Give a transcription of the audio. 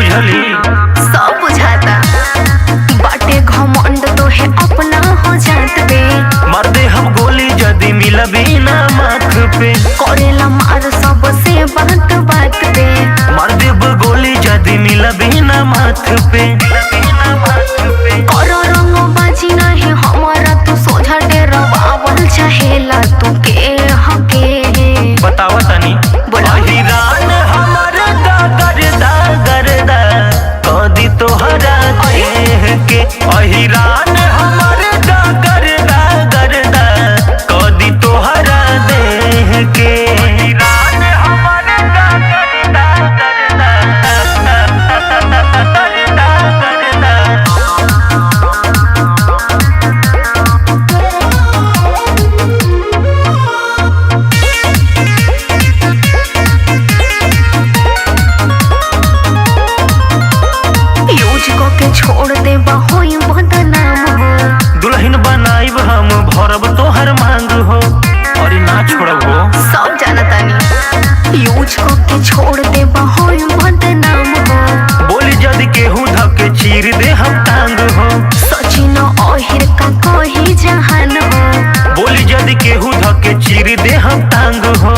बुझली सब बुझाता बाटे घमंड तो है अपना हो जात बे। मार दे हम गोली जदी मिलबी ना माथ पे। करेला मार सबसे बात बात पे। मार देब गोली जदी मिलबी ना माथ पे। करो रंग बाजी नहीं हमारा तू सोझा डेरवावल चाहेला तू के हके। बतावा तनी अहिरान हमर दागरदा कदी तोहरा देह के। अहिरान हमर दागरदा कदी तोहरा देह के। अहिरान हमर के छोड़ दे होई बदनाम हो। दुल्हन बनाइब हम भरब तोहर मांग हो। अरे ना छोड़ब हो सब जानतानी यूज के छोड़ दे होई बदनाम हो। बोली जद केहू धके चीर दे हम टांग हो। सचिन ओहिर का कोई जहान हो। बोली जद केहू धके चीर दे हम टांग हो।